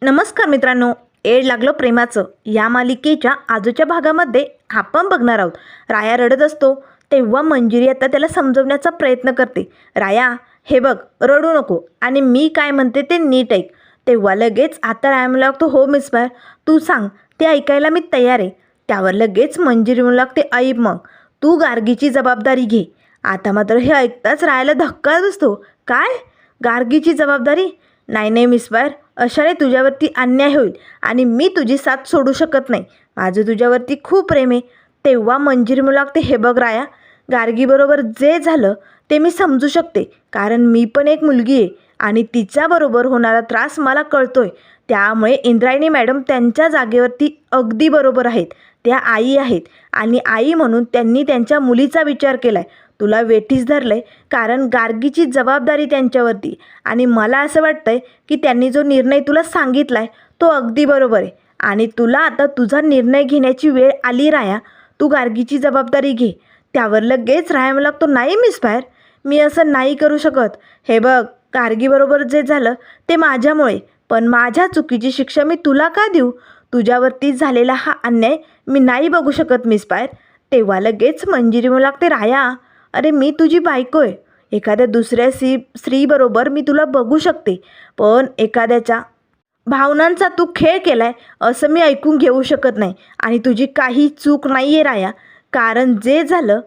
नमस्कार मित्रांनो, एड लागलं प्रेमाचं या मालिकेच्या आजच्या भागामध्ये आपण बघणार आहोत. राया रडत असतो तेव्हा मंजिरी आता त्याला समजवण्याचा प्रयत्न करते. राया, हे बघ, रडू नको आणि मी काय म्हणते ते नीट ऐक. तेव्हा लगेच आता राया म्हणू लागतो, हो मिस बार, तू सांग, ते ऐकायला मी तयार आहे. त्यावर लगेच मंजिरी म्हणू लागते, ऐक मग, तू गार्गीची जबाबदारी घे. आता मात्र हे ऐकताच रायाला धक्का बसतो. काय, गार्गीची जबाबदारी? नाही नाही मिस बार, अशाने तुझ्यावरती अन्याय होईल आणि मी तुझी साथ सोडू शकत नाही. माझं तुझ्यावरती खूप प्रेम आहे. तेव्हा मंजिरी म्हणू लागते, हे बघ राया, गार्गीबरोबर जे झालं ते मी समजू शकते, कारण मी पण एक मुलगी आहे आणि तिच्याबरोबर होणारा त्रास मला कळतोय. त्यामुळे इंद्रायणी मॅडम त्यांच्या जागेवरती अगदी बरोबर आहेत. त्या आई आहेत आणि आई म्हणून त्यांनी त्यांच्या मुलीचा विचार केला आहे. तुला वेठीस धरलंय कारण गार्गीची जबाबदारी त्यांच्यावरती, आणि मला असं वाटतंय की त्यांनी जो निर्णय तुला सांगितला आहे तो अगदी बरोबर आहे आणि तुला आता तुझा निर्णय घेण्याची वेळ आली. राया, तू गार्गीची जबाबदारी घे. त्यावर लगेच राया म्हणू लागतो, नाही मिस बाहेर, मी असं नाही करू शकत. हे बघ, गार्गीबरोबर जे झालं ते माझ्यामुळे, पण माझ्या चुकीची शिक्षा मी तुला का देऊ? तुझ्यावरती झालेला हा अन्याय मी नाही बघू शकत मिस बाहेर. तेव्हा लगेच मंजिरी म्हणू लागते, राया, अरे मी तुझी बायको आहे. एखाद्या दुसऱ्या स्त्रीबरोबर मी तुला बघू शकते, पण एखाद्याच्या भावनांचा तू खेळ केलाय असं मी ऐकून घेऊ शकत नाही. आणि तुझी काही चूक नाही आहे राया, कारण जे झालं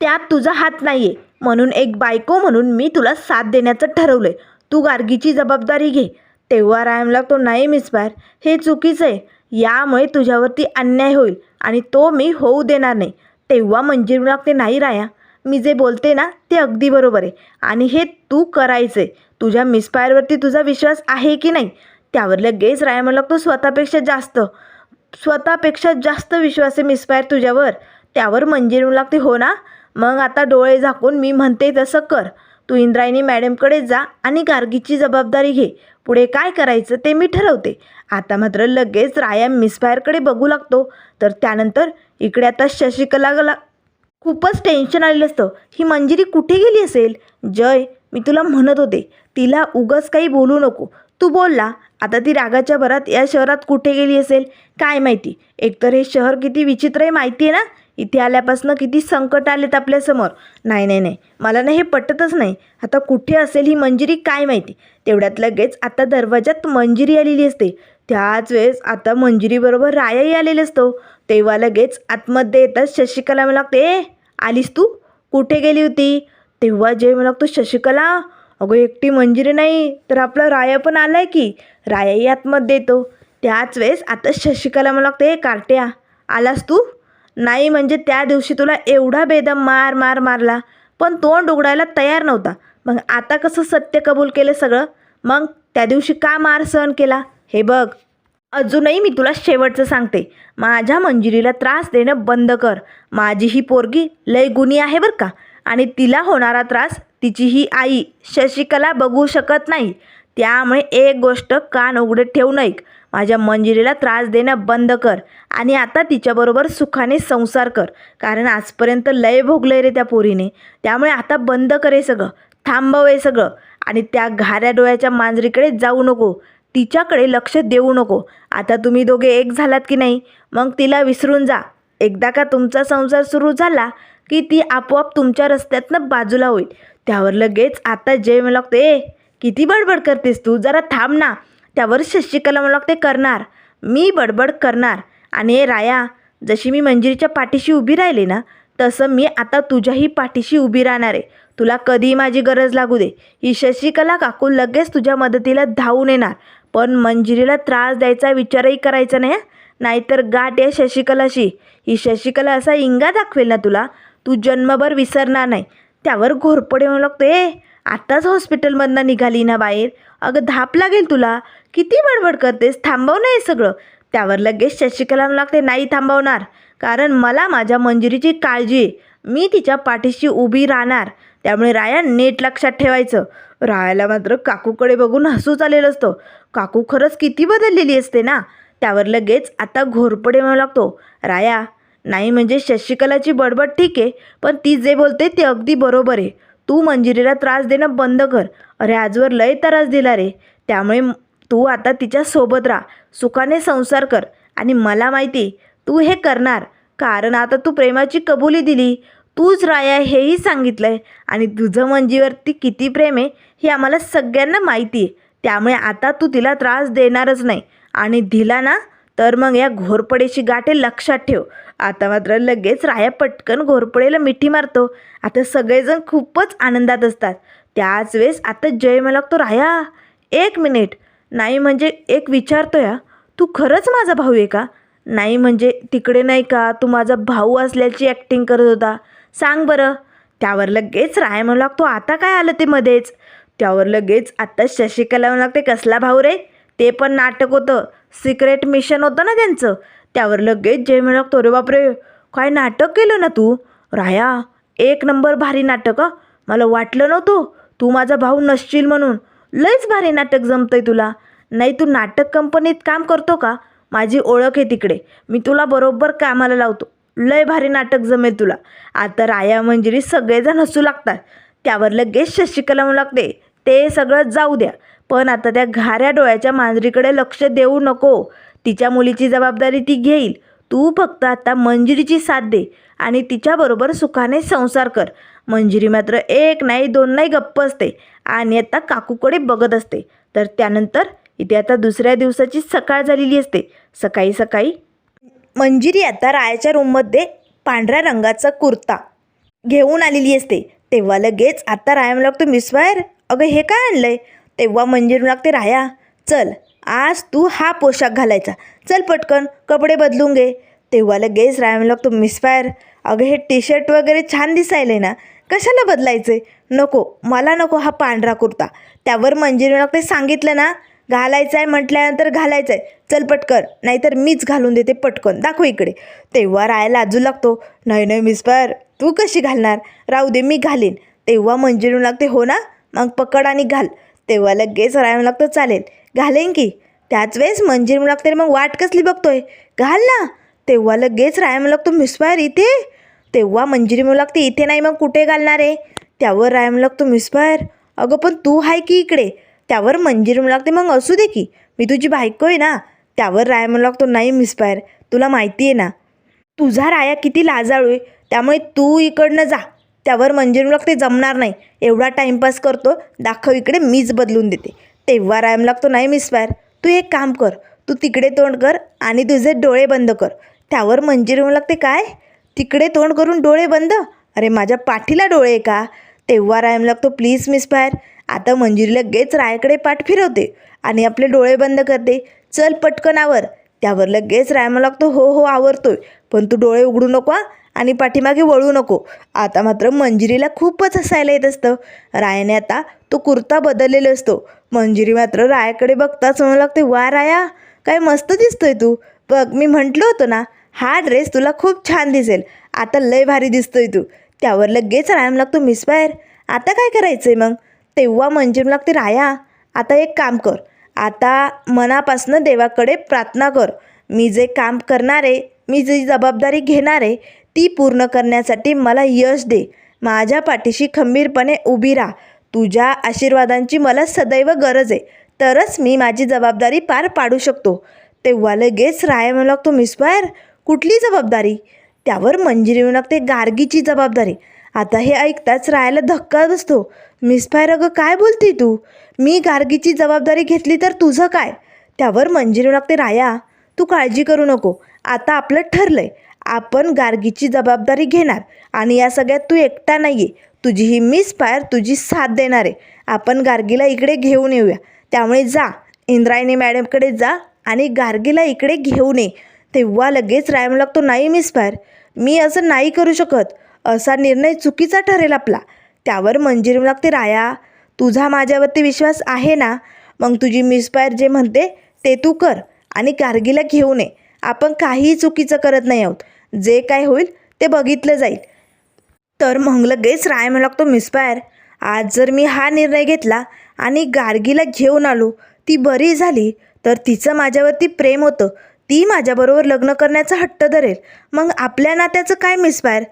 त्यात तुझा हात नाही आहे. म्हणून एक बायको म्हणून मी तुला साथ देण्याचं ठरवलं आहे. तू गार्गीची जबाबदारी घे. तेव्हा राया लागतो, नाही मिस बार, हे चुकीचं आहे. यामुळे तुझ्यावरती अन्याय होईल आणि तो मी होऊ देणार नाही. तेव्हा मंजिरी लागते, नाही राया, मी जे बोलते ना ते अगदी बरोबर आहे आणि हे तू करायचं आहे. तुझ्या मिसफायरवरती तुझा विश्वास आहे की नाही? त्यावर लगेच राया म्हणू लागतो, स्वतःपेक्षा जास्त विश्वास आहे मिसफायर तुझ्यावर. त्यावर मंजिरी म्हणू लागते, हो ना, मग आता डोळे झाकून मी म्हणते तसं कर. तू इंद्रायणी मॅडमकडे जा आणि गार्गीची जबाबदारी घे. पुढे काय करायचं ते मी ठरवते. आता मात्र लगेच राया मिसफायरकडे बघू लागतो. तर त्यानंतर इकडे आता शशिकलाला खूपच टेन्शन आलेलं असतं. ही मंजिरी कुठे गेली असेल? जय, मी तुला म्हणत होते, तिला उगाच काही बोलू नको. तू बोलला, आता ती रागाच्या भरात या शहरात कुठे गेली असेल काय माहिती. एकतर हे शहर किती विचित्र आहे माहिती आहे ना. इथे आल्यापासून किती संकट आलेत आपल्यासमोर. नाही नाही नाही, मला ना हे पटतच नाही. आता कुठे असेल ही मंजिरी काय माहिती. तेवढ्यात लगेच आता दरवाजात मंजिरी आलेली असते. त्याच वेळेस आता मंजिरीबरोबर रायाही आलेली असतो. तेव्हा लगेच आतमध्ये येतात शशिकला म्हणू लागते, ए आलीस तू, कुठे गेली होती? तेव्हा जय म्हणू लागतो, शशिकला, अगं एकटी मंजिरी नाही तर आपला राया पण आलाय की. रायाही आतमध्ये येतो. त्याच वेळेस आता शशिकला म्हणू लागते, ए कार्ट्या, आलास तू? नाही म्हणजे त्या दिवशी तुला एवढा बेदम मार मारला पण तोंड उघडायला तयार नव्हता. मग आता कसं सत्य कबूल केलं सगळं? मग त्या दिवशी का मार सहन केला? हे बघ, अजूनही मी तुला शेवटचं सांगते, माझ्या मंजिरीला त्रास देणं बंद कर. माझी ही पोरगी लय गुणी आहे बरं का, आणि तिला होणारा त्रास तिची ही आई शशिकला बघू शकत नाही. त्यामुळे एक गोष्ट कान उघडे ठेवून ऐक, माझ्या मंजिरीला त्रास देणं बंद कर आणि आता तिच्याबरोबर सुखाने संसार कर. कारण आजपर्यंत लय भोगलंय रे त्या पोरीने. त्यामुळे आता बंद कर हे सगळं, थांबव हे सगळं. आणि त्या घाऱ्या डोळ्याच्या मांजरीकडे जाऊ नको, तिच्याकडे लक्ष देऊ नको. आता तुम्ही दोघे एक झालात की नाही, मग तिला विसरून जा. एकदा का तुमचा संसार सुरू झाला की ती आपोआप तुमच्या रस्त्यातनं बाजूला होईल. त्यावर लगेच आता जय म्हणू लागते, ए किती बडबड करतेस तू, जरा थांब ना. त्यावर शशिकला म्हणू लागते, करणार, मी बडबड करणार. आणि ए राया, जशी मी मंजिरीच्या पाठीशी उभी राहिले ना, तसं मी आता तुझ्याही पाठीशी उभी राहणार आहे. तुला कधीही माझी गरज लागू दे, ही शशिकला काकू लगेच तुझ्या मदतीला धावून येणार. पण मंजिरीला त्रास द्यायचा विचारही करायचा नाही. नाहीतर गाठ आहे शशिकलाशी. ही शशिकला असा इंगा दाखवेल ना तुला, तू जन्मभर विसरणार नाही. त्यावर घोरपडे म्हणू लागतो, ए आत्ताच हॉस्पिटलमधनं निघाली ना बाहेर, अगं धाप लागेल तुला, किती बडबड करतेस, थांबव ना हे सगळं. त्यावर लगेच शशिकला म्हणू लागते, नाही थांबवणार, कारण मला माझ्या मंजिरीची काळजी आहे. मी तिच्या पाठीशी उभी राहणार. त्यामुळे राया नीट लक्षात ठेवायचं. रायाला मात्र काकूकडे बघून हसूच आलेलं असतं. काकू खरंच किती बदललेली असते ना. त्यावर लगेच आता घोरपडे म्हणू लागतो, राया, नाही म्हणजे शशिकलाची बडबड ठीक आहे, पण ती जे बोलते ते अगदी बरोबर आहे. तू मंजिरीला त्रास देणं बंद कर. अरे आजवर लय त्रास दिला रे, त्यामुळे तू आता तिच्यासोबत राहा, सुखाने संसार कर. आणि मला माहिती तू हे करणार, कारण आता तू प्रेमाची कबुली दिली. तूच राया हेही सांगितलंय आणि तुझं मंजीवरती किती प्रेम आहे हे आम्हाला सगळ्यांना माहिती आहे. त्यामुळे आता तू तिला त्रास देणारच नाही. आणि दिला ना तर मग या घोरपडेची गाठे लक्षात ठेव. आता मात्र लगेच राया पटकन घोरपडेला मिठी मारतो. आता सगळेजण खूपच आनंदात असतात. त्याच वेळेस आता जय मला लागतो, राया 1 मिनिट. नाही म्हणजे एक विचारतोय हा, तू खरंच माझा भाऊ आहे का? नाही म्हणजे तिकडे नाही का तू माझा भाऊ असल्याची ॲक्टिंग करत होता, सांग बरं. त्यावर लगेच राया म्हणू लागतो, आता काय आलं ते मध्येच. त्यावर लगेच आत्ता शशिकला म्हणू लागते, कसला भाऊ रे? ते पण नाटक होतं, सिक्रेट मिशन होतं ना त्यांचं. त्यावर लगेच जय म्हणू लागतो, अरे बापरे, काय नाटक केलं ना तू? राया 1 नंबर भारी नाटक. मला वाटलं नव्हतं तू माझा भाऊ नसशील म्हणून. लयच भारी नाटक जमतंय तुला. नाही तू नाटक कंपनीत काम करतो का? माझी ओळख आहे तिकडे, मी तुला बरोबर कामाला लावतो. लय भारी नाटक जमेल तुला. आता राया मंजिरी सगळेजण हसू लागतात. त्यावर लगेच शशिकला म्हणू लागते, ते सगळं जाऊ द्या, पण आता त्या घाऱ्या डोळ्याच्या मांजरीकडे लक्ष देऊ नको. तिच्या मुलीची जबाबदारी ती घेईल. तू फक्त आता मंजिरीची साथ दे आणि तिच्याबरोबर सुखाने संसार कर. मंजिरी मात्र 1 नाही 2 नाही गप्प असते आणि आता काकूकडे बघत असते. तर त्यानंतर इथे आता दुसऱ्या दिवसाची सकाळ झालेली असते. सकाळी सकाळी मंजिरी आता रायाच्या रूममध्ये पांढऱ्या रंगाचा कुर्ता घेऊन आलेली असते. तेव्हा लगेच आता राया म्हणू लागतो, मिस फायर, अगं हे काय आणलंय? तेव्हा मंजिरी म्हणू लागते, राया चल आज तू हा पोशाख घालायचा, चल पटकन कपडे बदलून घे. तेव्हा लगेच राया म्हणू लागतो, मिस फायर, अगं हे टी शर्ट वगैरे छान दिसायले ना, कशाला बदलायचे? नको, मला नको हा पांढरा कुर्ता. त्यावर मंजिरी म्हणू लागते, सांगितलं ना घालायचं आहे म्हटल्यानंतर घालायचं आहे, चल पटकन, नाहीतर मीच घालून देते, पटकन दाखव इकडे. तेव्हा राया लाजू लागतो, नाही नाही मिस फायर, तू कशी घालणार? राहू दे मी घालीन. तेव्हा मंजिरी म्हणू लागते, हो ना मग पकड आणि घाल. तेव्हा लगेच राया म्हणू लागतो, चालेल घालेन की. त्याच वेळेस मंजिरी म्हणू लागते, मग वाट कसली बघतोय, घाल ना. तेव्हा लगेच राया म्हणू लागतो, मिस फायर इथे? तेव्हा मंजिरी म्हणू लागते, इथे नाही मग कुठे घालणार आहे? त्यावर राया म्हणू लागतो, मिस फायर, अगं पण तू आहे की इकडे. त्यावर मंजिरी म्हणू लागते, मग असू दे की, मी तुझी बायको आहे ना. त्यावर राया म्हणू लागतो, नाही मिस फायर, तुला माहिती आहे ना तुझा राया किती लाजाळू आहे, त्यामुळे तू इकडनं जा. त्यावर मंजिरी म्हणू लागते, जमणार नाही, एवढा टाईमपास करतो, दाखव इकडे, मीच बदलून देते. तेव्हा राया म्हणू लागतो, नाही मिस फायर, तू एक काम कर, तू तिकडे तोंड कर आणि तुझे डोळे बंद कर. त्यावर मंजिरी म्हणू लागते, काय तिकडे तोंड करून डोळे बंद? अरे माझ्या पाठीला डोळे आहे का? तेव्हा राया म्हणू लागतो, प्लीज मिस फायर. आता मंजिरी लगेच रायाकडे पाठ फिरवते आणि आपले डोळे बंद करते, चल पटकन आवर. त्यावर लगेच राया म्हणू लागतो, हो हो आवरतोय, पण तू डोळे उघडू नको आणि पाठीमागे वळू नको. आता मात्र मंजिरीला खूपच हसायला येत असतं. रायाने आता तो कुर्ता बदललेला असतो. मंजिरी मात्र रायाकडे बघताच म्हणू लागते, वा राया, काय मस्त दिसतोय तू, बघ मी म्हटलं होतं ना हा ड्रेस तुला खूप छान दिसेल, आता लय भारी दिसतोय तू. त्यावर लगेच राया म्हणू लागतो, मिस फायर आता काय करायचं आहे मग? तेव्हा मंजिरी लागते, राया आता एक काम कर, आता मनापासनं देवाकडे प्रार्थना कर. मी जे काम करणार आहे, मी जी जबाबदारी घेणार आहे ती पूर्ण करण्यासाठी मला यश दे. माझ्या पाठीशी खंबीरपणे उभी राहा. तुझ्या आशीर्वादांची मला सदैव गरज आहे, तरच मी माझी जबाबदारी पार पाडू शकतो. तेव्हा लगेच राया म्हणू लागतो, मिस फायर कुठली जबाबदारी? त्यावर मंजिरी म्हणू लागते, गार्गीची जबाबदारी. आता हे ऐकताच रायाला धक्का बसतो. मिस फायर अगं काय बोलते तू? मी गार्गीची जबाबदारी घेतली तर तुझं काय? त्यावर मंजिरी म्हणू लागते, राया तू काळजी करू नको, आता आपलं ठरलंय, आपण गार्गीची जबाबदारी घेणार आणि या सगळ्यात तू एकटा नाही आहे, तुझी ही मिस फायर तुझी साथ देणार आहे. आपण गार्गीला इकडे घेऊन येऊया. त्यामुळे जा इंद्रायणी मॅडमकडे जा आणि गार्गीला इकडे घेऊन ये. तेव्हा लगेच राया म्हणू लागतो, नाही मिस फायर, मी असं नाही करू शकत, असा निर्णय चुकीचा ठरेल आपला. त्यावर मंजिरी म्हणू लागते, राया तुझा माझ्यावरती विश्वास आहे ना, मग तुझी मिस फायर जे म्हणते ते तू कर आणि गार्गीला घेऊन ये. आपण काहीही चुकीचं करत नाही आहोत, जे काय होईल ते बघितलं जाईल. तर मग लगेच राया म्हणू लागतो, मिस फायर आज जर मी हा निर्णय घेतला आणि गार्गीला घेऊन आलो, ती बरी झाली तर तिचं माझ्यावरती प्रेम होतं, ती माझ्याबरोबर लग्न करण्याचा हट्ट धरेल, मग आपल्या नात्याचं काय मिस फायर?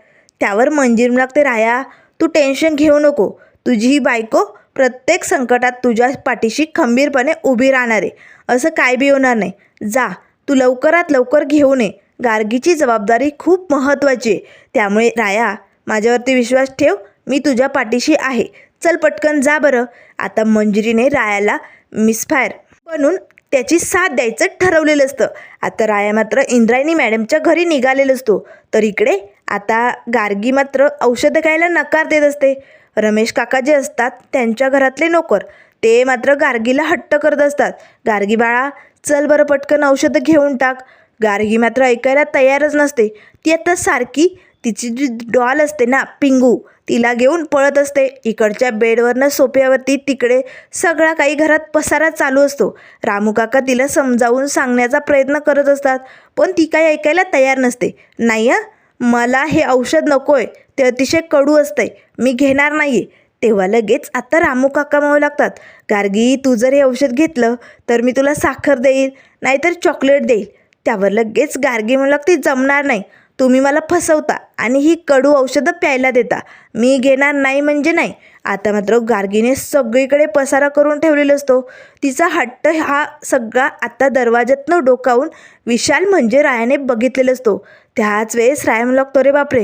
त्यावर मंजिरी म्हणू लागते, राया तू टेन्शन घेऊ नको, तुझी ही बायको प्रत्येक संकटात तुझ्या पाठीशी खंबीरपणे उभी राहणार आहे. असं काय बी होणार नाही. जा, तू लवकरात लवकर घेऊन ये. गार्गीची जबाबदारी खूप महत्त्वाची आहे. त्यामुळे राया, माझ्यावरती विश्वास ठेव. मी तुझ्या पाठीशी आहे. चल पटकन जा बरं. आता मंजिरीने रायाला मिसफायर बनून त्याची साथ द्यायचं ठरवलेलं असतं. आता राया मात्र इंद्रायणी मॅडमच्या घरी निघालेला असतो. तर इकडे आता गार्गी मात्र औषधं घ्यायला नकार देत असते. रमेश काका जे असतात त्यांच्या घरातले नोकर ते मात्र गार्गीला हट्ट करत असतात. गार्गी बाळा, चल बरं पटकन औषधं घेऊन टाक. गार्गी मात्र ऐकायला तयारच नसते. ती आता सारखी तिची जी डॉल असते ना पिंगू, तिला घेऊन पळत असते. इकडच्या बेडवरनं सोफ्यावरती तिकडे सगळा काही घरात पसारा चालू असतो. रामू काका तिला समजावून सांगण्याचा प्रयत्न करत असतात, पण ती काही ऐकायला तयार नसते. नाही हं, मला हे औषध नको आहे, ते अतिशय कडू असतंय, मी घेणार नाही आहे. तेव्हा लगेच आता रामू काका म्हणू लागतात, गार्गी तू जर हे औषध घेतलं तर मी तुला साखर देईल, नाहीतर चॉकलेट देईल. त्यावर लगेच गार्गी म्हणू लागते, जमणार नाही, तुम्ही मला फसवता आणि ही कडू औषधं प्यायला देता. मी घेणार नाही म्हणजे नाही. आता मात्र गार्गीने सगळीकडे पसारा करून ठेवलेला असतो. तिचा हट्ट हा सगळा आता दरवाज्यातनं डोकावून विशाल म्हणजे रायाने बघितलेला असतो. त्याच वेळेस राया म्हणू लागतो, रे बापरे,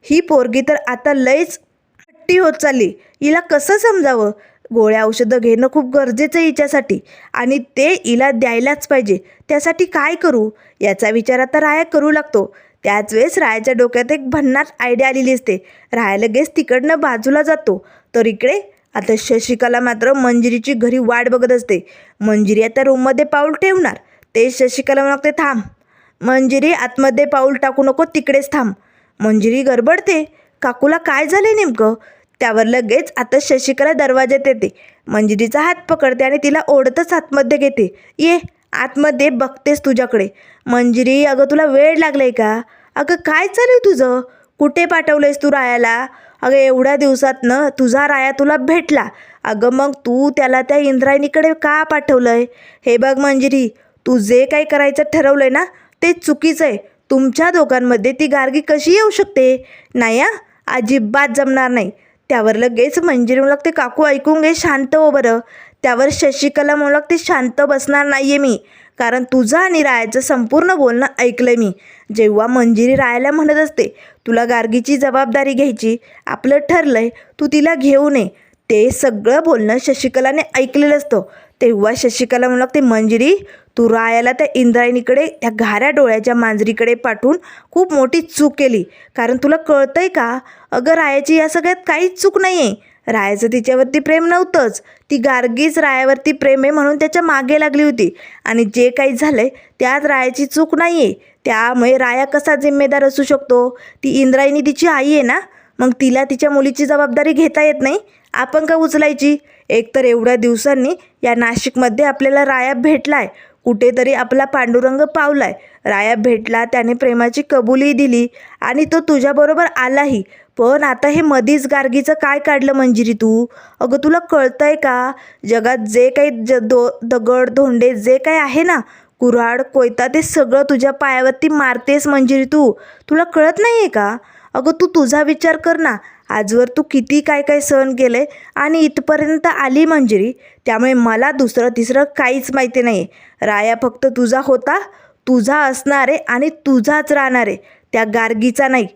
ही पोरगी तर आता लयच हट्टी होत चालली. हिला कसं समजावं? गोळ्या औषधं घेणं खूप गरजेचं आहे हिच्यासाठी आणि ते हिला द्यायलाच पाहिजे. त्यासाठी काय करू याचा विचार आता राया करू लागतो. त्याच वेळेस रायाच्या डोक्यात एक भन्नाट आयडिया आलेली असते. राया लगेच तिकडनं बाजूला जातो. तर इकडे आता शशिकला मात्र मंजिरीची घरी वाट बघत असते. मंजिरी आता रूममध्ये पाऊल ठेवणार. ते शशिकला म्हणते, थांब मंजिरी, आतमध्ये पाऊल टाकू नको, तिकडेच थांब. मंजिरी गडबडते, काकूला काय झाले नेमकं? त्यावर लगेच आता शशिकला दरवाज्यात येते. मंजिरीचा हात पकडते आणि तिला ओढतच आतमध्ये घेते. ये आतमध्ये, बघतेस तुझ्याकडे. मंजिरी, अगं तुला वेळ लागलाय का? अगं काय चालू आहे तुझं? कुठे पाठवलंयस तू रायाला? अगं एवढ्या दिवसातनं तुझा राया तुला भेटला. अगं मग तू त्याला त्या इंद्रायणीकडे का पाठवलंय? हे बघ मंजिरी, तू जे काही करायचं ठरवलंय ना ते चुकीचं आहे. तुमच्या दोघांमध्ये ती गार्गी कशी येऊ शकते? नाही हां, अजिबात जमणार नाही. त्यावर लगेच मंजिरी म्हणू लागते, काकू ऐकून घे, शांत हो बरं. त्यावर शशिकला म्हणू लागते, शांत बसणार नाही आहे मी, कारण तुझं आणि रायाचं संपूर्ण बोलणं ऐकलं आहे मी. जेव्हा मंजिरी रायाला म्हणत असते, तुला गार्गीची जबाबदारी घ्यायची, आपलं ठरलं आहे, तू तिला घेऊन ये, ते सगळं बोलणं शशिकलाने ऐकलेलं असतं. तेव्हा शशिकला म्हणू लागते, मंजिरी तू रायाला त्या इंद्रायणीकडे, त्या घाऱ्या डोळ्याच्या मांजरीकडे पाठवून खूप मोठी चूक केली. कारण तुला कळतंय का? अगं रायाची या सगळ्यात काहीच चूक नाही आहे. रायाचं तिच्यावरती प्रेम नव्हतंच, ती गार्गीच रायावरती प्रेम आहे म्हणून त्याच्या मागे लागली होती. आणि जे काही झालं आहे त्यात रायाची चूक नाही आहे. त्यामुळे राया कसा जिम्मेदार असू शकतो? ती इंद्रायणी तिची आई आहे ना, मग तिला तिच्या मुलीची जबाबदारी घेता येत नाही? आपण का उचलायची? एकतर एवढ्या दिवसांनी या नाशिकमध्ये आपल्याला राया भेटला आहे, कुठेतरी आपला पांडुरंग पावलाय. राया भेटला, त्याने प्रेमाची कबुली दिली आणि तो तुझ्याबरोबर आलाही. पण आता हे मधीच गार्गीचं काय काढलं मंजिरी तू? अगं तुला कळतंय का? जगात जे काही दगड धोंडे जे काही आहे ना, कुऱ्हाड कोयता, ते सगळं तुझ्या पायावरती मारतेस मंजिरी तू. तुला कळत नाही आहे का? अगं तू तुझा विचार कर ना. आजवर तू किती काय काय सहन केलं आहे आणि इथपर्यंत आली मंजिरी. त्यामुळे मला दुसरं तिसरं काहीच माहिती नाही. राया फक्त तुझा होता, तुझा असणार आहे आणि तुझाच राहणार आहे, त्या गार्गीचा नाही.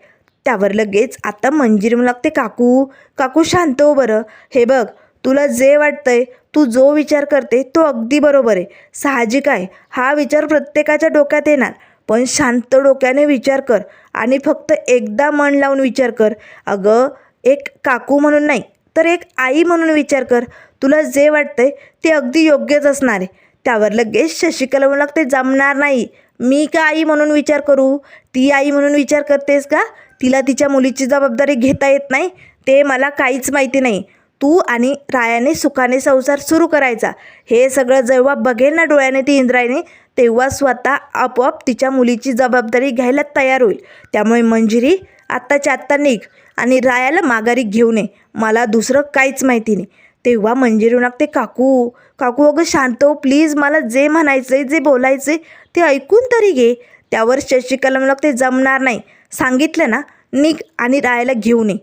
त्यावर लगेच आता मंजिरी म्हणू लागते, काकू काकू शांत हो बरं. हे बघ, तुला जे वाटतंय, तू जो विचार करते तो अगदी बरोबर आहे, साहजिक आहे. हा विचार प्रत्येकाच्या डोक्यात येणार, पण शांत डोक्याने विचार कर आणि फक्त एकदा मन लावून विचार कर. अगं एक काकू म्हणून नाही तर एक आई म्हणून विचार कर. तुला जे वाटतंय ते अगदी योग्यच असणार आहे. त्यावर लगेच शशिकला म्हणू लागते, जमणार नाही. मी का आई म्हणून विचार करू? ती आई म्हणून विचार करतेस का? तिला तिच्या मुलीची जबाबदारी घेता येत नाही, ते मला काहीच माहिती नाही. तू आणि रायाने सुखाने संसार सुरू करायचा. हे सगळं जेव्हा बघेल ना डोळ्याने ती इंद्रायणी, तेव्हा स्वतः आपोआप तिच्या मुलीची जबाबदारी घ्यायला तयार होईल. त्यामुळे मंजिरी आत्ताच्या आत्ता निघ आणि रायाला माघारी घेऊन ये. मला दुसरं काहीच माहिती नाही. तेव्हा मंजिरी लागते, काकू काकू अगं शांत हो प्लीज. मला जे म्हणायचं आहे, जे बोलायचं आहे ते ऐकून तरी घे. त्यावर शशिकला लागते, जमणार नाही. सांगितलं ना, निघ आणि रायाला घेऊन ये.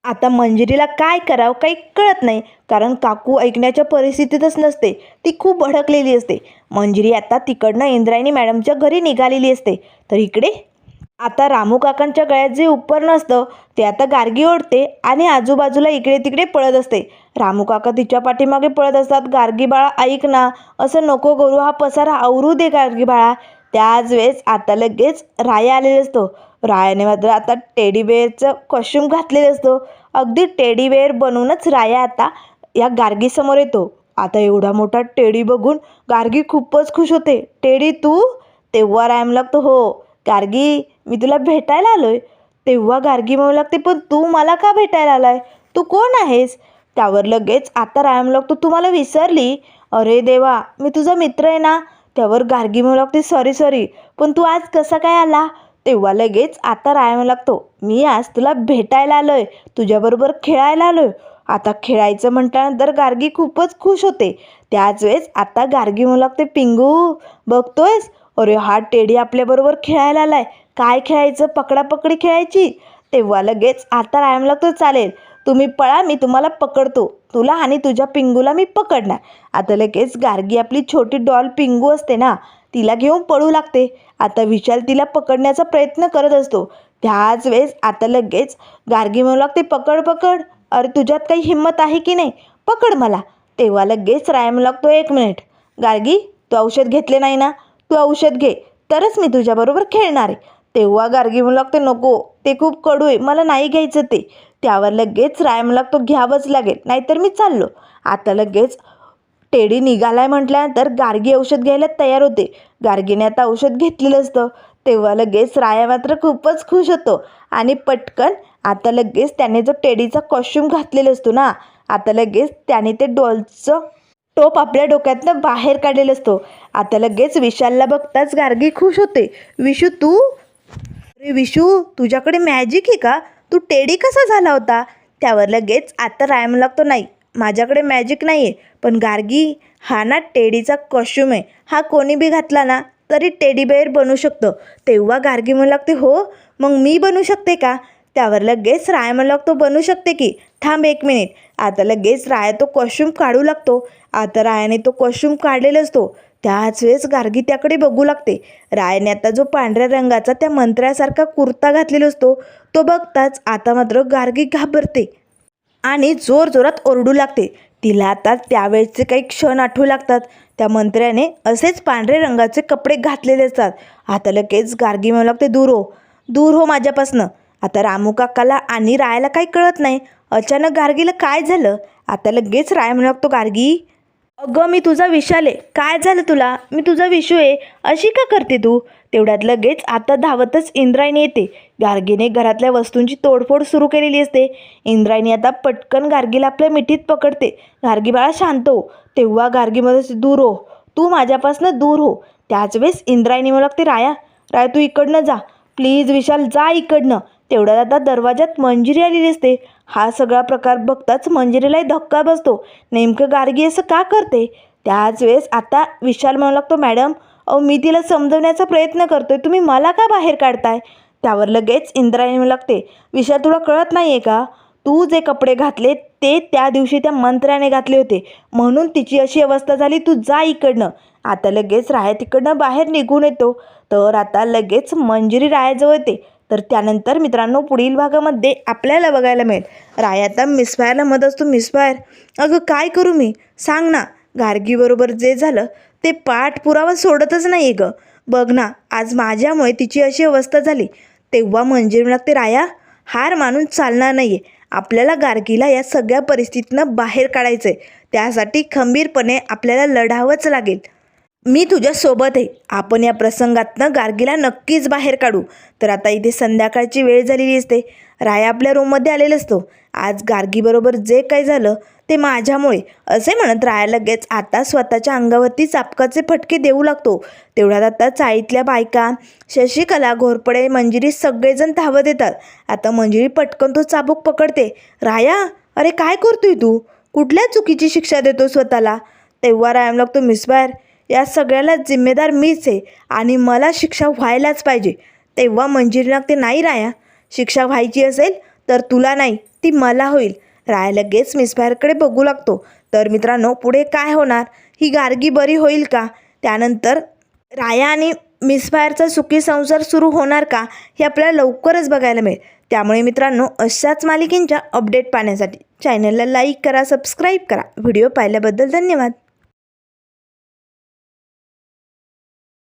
आता मंजिरीला काय करावं काही कळत नाही, कारण काकू ऐकण्याच्या परिस्थितीतच नसते. ती खूप भडकलेली असते. मंजिरी आता तिकडनं इंद्रायणी मॅडमच्या घरी निघालेली असते. तर इकडे आता रामू काकांच्या गळ्यात जे उपकरण असतं ते आता गार्गी ओढते आणि आजूबाजूला इकडे तिकडे पळत असते. रामू काका तिच्या पाठीमागे पळत असतात. गार्गी बाळा ऐक ना, असं नको करू, हा पसारा आवरू दे गार्गी बाळा. त्याच वेळेस आता लगेच राया आलेला असतो. रायाने मात्र आता टेडी बेअरचं कॉस्ट्यूम घातलेलं असतो. अगदी टेडी बेअर बनवूनच राया आता या गार्गीसमोर येतो. आता एवढा मोठा टेडी बघून गार्गी खूपच खुश होते. टेडी तू? तेव्हा राया म्हणू लागतो, हो गार्गी मी तुला भेटायला आलोय. तेव्हा गार्गी म्हणू लागते, पण तू मला का भेटायला आलाय? तू कोण आहेस? त्यावर लगेच आता राया म्हणू लागतो, तू मला विसरली? अरे देवा, मी तुझा मित्र आहे ना. त्यावर गार्गी म्हणू लागते, सॉरी सॉरी, पण तू आज कसा काय आला? तेव्हा लगेच आता राया म्हणू लागतो, मी आज तुला भेटायला आलोय, तुझ्याबरोबर खेळायला आलोय. आता खेळायचं म्हटल्यानंतर गार्गी खूपच खुश होते. त्याच वेळेस आता गार्गी म्हणू लागते, पिंगू बघतोयस, अरे हा टेडी आपल्याबरोबर खेळायला आलाय. काय खेळायचं? पकडापकडी खेळायची? तेव्हा लगेच आता राया म्हणू लागतो, चालेल तुम्ही पळा, मी तुम्हाला पकडतो. तुला आणि तुझ्या पिंगूला मी पकडणार. आता लगेच गार्गी आपली छोटी डॉल पिंगू असते ना, तिला घेऊन पळू लागते. आता विशाल तिला पकडण्याचा प्रयत्न करत असतो. त्याच वेळेस आता लगेच गार्गी म्हणू लागते, पकड पकड, अरे तुझ्यात काही हिंमत आहे की नाही, पकड मला. तेव्हा लगेच राया म्हणू लागतो, एक मिनिट गार्गी, तू औषध घेतले नाही ना, तू औषध घे तरच मी तुझ्याबरोबर खेळणार आहे. तेव्हा गार्गी म्हणू लागते, नको ते खूप कडू आहे, मला नाही घ्यायचं ते. त्यावर लगेच राया म्हणू लागतो, घ्यावंच लागेल, नाहीतर मी चाललो. आता लगेच टेडी निघालाय म्हटल्यानंतर गार्गी औषध घ्यायला तयार होते. गार्गीने आता औषध घेतलेलं असतं. तेव्हा लगेच राया मात्र खूपच खुश होतो आणि पटकन आता लगेच त्याने जो टेडीचा कॉस्ट्यूम घातलेला असतो ना, आता लगेच त्याने ते डॉलचं टोप आपल्या डोक्यातनं बाहेर काढलेला असतो. आता लगेच विशालला बघताच गार्गी खुश होते. विशू तू? अरे विशू, तुझ्याकडे मॅजिक आहे का? तू टेडी कसा झाला होता? त्यावर लगेच आता राया म्हणू लागतो, नाही माझ्याकडे मॅजिक नाही आहे, पण गार्गी हा ना टेडीचा कॉस्ट्यूम आहे, हा कोणी बी घातला ना तरी टेडी बेअर बनू शकतो. तेव्हा गार्गी म्हणू लागते, हो मग मी बनू शकते का? त्यावर लगेच राया म्हणू लागतो, बनू शकते की, थांब एक मिनिट. आता लगेच राया तो कॉस्ट्यूम काढू लागतो. आता रायाने तो कॉस्ट्यूम काढलेला असतो. त्याच वेळेस गार्गी त्याकडे बघू लागते. रायाने आता जो पांढऱ्या रंगाचा त्या मंत्र्यासारखा कुर्ता घातलेला असतो तो बघताच आता मात्र गार्गी घाबरते आणि जोरजोरात ओरडू लागते. तिला आता त्यावेळेचे काही क्षण आठवू लागतात. त्या मंत्र्याने असेच पांढरे रंगाचे कपडे घातलेले असतात. आता लगेच गार्गी म्हणू लागते, दूर हो, दूर हो माझ्यापासनं. आता रामू काकाला आणि रायाला काही कळत नाही. अचानक गार्गीला काय झालं? आता लगेच राया म्हणू लागतो, गार्गी अगं मी तुझा विशाल आहे, काय झालं तुला? मी तुझा विशू आहे, अशी का करते तू? तेवढ्यात लगेच आता धावतच इंद्रायणी येते. गार्गीने घरातल्या वस्तूंची तोडफोड सुरू केलेली असते. इंद्रायणी आता पटकन गार्गीला आपल्या मिठीत पकडते. गार्गी बाळा शांत हो. तेव्हा गार्गीमध्ये, दूर हो, तू माझ्यापासून दूर हो. त्याच वेळेस इंद्रायणी म्हणू लागते, राया राया तू इकडनं जा प्लीज, विशाल जा इकडनं. तेवढ्यात आता दरवाजात मंजिरी आलेली असते. हा सगळा प्रकार बघताच मंजिरीलाही धक्का बसतो. नेमकं गार्गी असं का करते? त्याच वेळेस आता विशाल म्हणू लागतो, मॅडम अहो मी तिला समजवण्याचा प्रयत्न करतोय, तुम्ही मला का बाहेर काढताय? त्यावर लगेच इंद्रायणी म्हणू लागते, विशाल तुला कळत नाही आहे का? तू जे कपडे घातले ते त्या दिवशी त्या मंत्र्याने घातले होते, म्हणून तिची अशी अवस्था झाली. तू जा इकडनं. आता लगेच राया तिकडनं बाहेर निघून येतो. तर आता लगेच मंजिरी रायाजवळ येते. तर त्यानंतर मित्रांनो पुढील भागामध्ये आपल्याला बघायला मिळेल राया आता मिसफायरला मदत असतो. मिसफायर अगं काय करू मी, सांग ना. गार्गीबरोबर जे झालं ते पाठपुरावा सोडतच नाही आहे गं. बघ ना आज माझ्यामुळे तिची अशी अवस्था झाली. तेव्हा मंजिरी लागते, राया हार मानून चालणार नाही आहे. आपल्याला गार्गीला या सगळ्या परिस्थितीतनं बाहेर काढायचं आहे. त्यासाठी खंबीरपणे आपल्याला लढावंच लागेल. मी तुझ्यासोबत आहे. आपण या प्रसंगातनं गार्गीला नक्कीच बाहेर काढू. तर आता इथे संध्याकाळची वेळ झालेली असते. राया आपल्या रूममध्ये आलेला असतो. आज गार्गीबरोबर जे काही झालं ते माझ्यामुळे, असे म्हणत राया लगेच आता स्वतःच्या अंगावरती चापकाचे फटके देऊ लागतो. तेवढ्यात आता चाळीतल्या बायका, शशिकला, घोरपडे, मंजिरी सगळेजण धावत येतात. आता मंजिरी पटकन तो चाबूक पकडते. राया अरे काय करतोय तू? कुठल्या चुकीची शिक्षा देतो स्वतःला? तेव्हा राया लागतो, मिसबायर या सगळ्याला जिम्मेदार मीच आहे आणि मला शिक्षा व्हायलाच पाहिजे. तेव्हा मंजिरी लागते, नाही राया, शिक्षा व्हायची असेल तर तुला नाही, ती मला होईल. राया लगेच मिसफायरकडे बघू लागतो. तर मित्रांनो, पुढे काय होणार? ही गार्गी बरी होईल का? त्यानंतर राया आणि मिसफायरचा सुखी संसार सुरू होणार का? हे आपल्याला लवकरच बघायला मिळेल. त्यामुळे मित्रांनो, अशाच मालिकेंच्या अपडेट पाहण्यासाठी चॅनलला लाईक करा, सबस्क्राईब करा. व्हिडिओ पाहिल्याबद्दल धन्यवाद.